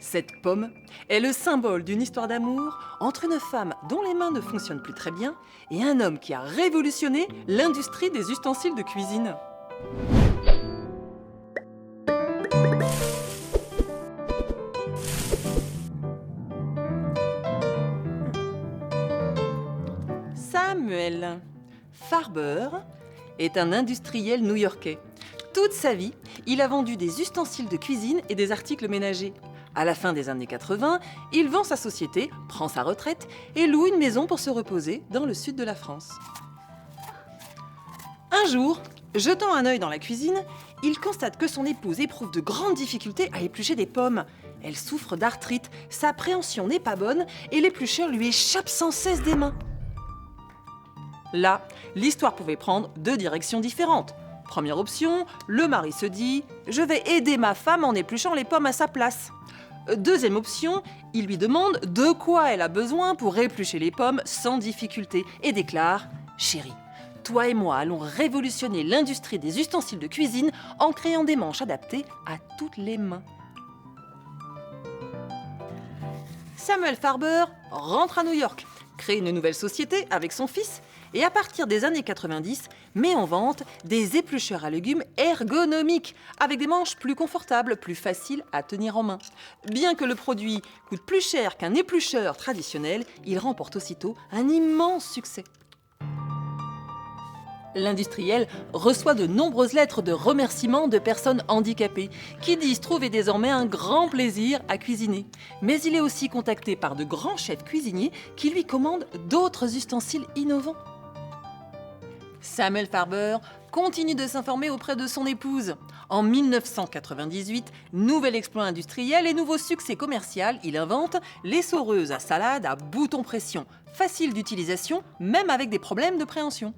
Cette pomme est le symbole d'une histoire d'amour entre une femme dont les mains ne fonctionnent plus très bien et un homme qui a révolutionné l'industrie des ustensiles de cuisine. Samuel Farber est un industriel new-yorkais. Toute sa vie, il a vendu des ustensiles de cuisine et des articles ménagers. À la fin des années 80, il vend sa société, prend sa retraite et loue une maison pour se reposer dans le sud de la France. Un jour, jetant un œil dans la cuisine, il constate que son épouse éprouve de grandes difficultés à éplucher des pommes. Elle souffre d'arthrite, sa préhension n'est pas bonne et l'éplucheur lui échappe sans cesse des mains. Là, l'histoire pouvait prendre deux directions différentes. Première option, le mari se dit « Je vais aider ma femme en épluchant les pommes à sa place ». Deuxième option, il lui demande de quoi elle a besoin pour éplucher les pommes sans difficulté et déclare « Chérie, toi et moi allons révolutionner l'industrie des ustensiles de cuisine en créant des manches adaptées à toutes les mains ». Samuel Farber rentre à New York, crée une nouvelle société avec son fils et à partir des années 90, met en vente des éplucheurs à légumes ergonomiques avec des manches plus confortables, plus faciles à tenir en main. Bien que le produit coûte plus cher qu'un éplucheur traditionnel, il remporte aussitôt un immense succès. L'industriel reçoit de nombreuses lettres de remerciements de personnes handicapées qui disent trouver désormais un grand plaisir à cuisiner. Mais il est aussi contacté par de grands chefs cuisiniers qui lui commandent d'autres ustensiles innovants. Samuel Farber continue de s'informer auprès de son épouse. En 1998, nouvel exploit industriel et nouveau succès commercial, il invente l'essoreuse à salade à bouton pression, facile d'utilisation, même avec des problèmes de préhension.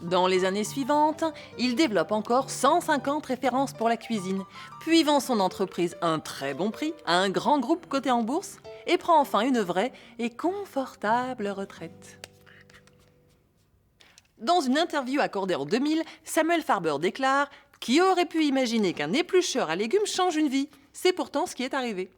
Dans les années suivantes, il développe encore 150 références pour la cuisine, puis vend son entreprise à un très bon prix à un grand groupe coté en bourse et prend enfin une vraie et confortable retraite. Dans une interview accordée en 2000, Samuel Farber déclare « Qui aurait pu imaginer qu'un éplucheur à légumes change une vie ? C'est pourtant ce qui est arrivé ».